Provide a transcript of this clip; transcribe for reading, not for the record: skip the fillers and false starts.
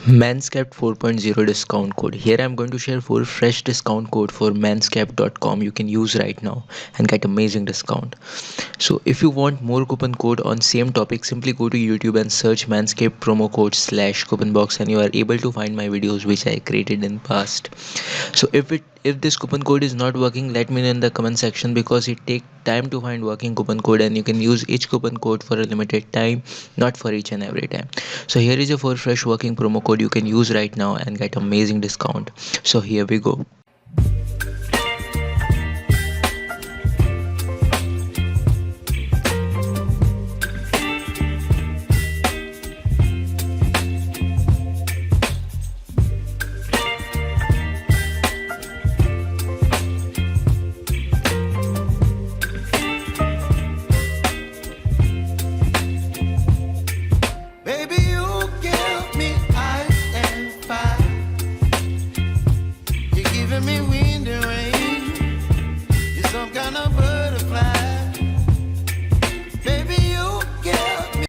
Manscaped 4.0 discount code. Here I'm going to share 4 fresh discount code for manscaped.com you can use right now and get amazing discount. So if you want more coupon code on same topic, simply go to YouTube and search Manscaped promo code slash coupon box and you are able to find my videos which I created in past. So if this coupon code is not working, let me know in the comment section because it take time to find working coupon code and you can use each coupon code for a limited time, not for each and every time. So here is a for fresh working promo code you can use right now and get amazing discount. So here we go. Baby, you give me ice and fire. You're giving me wind and rain. You're some kind of bird.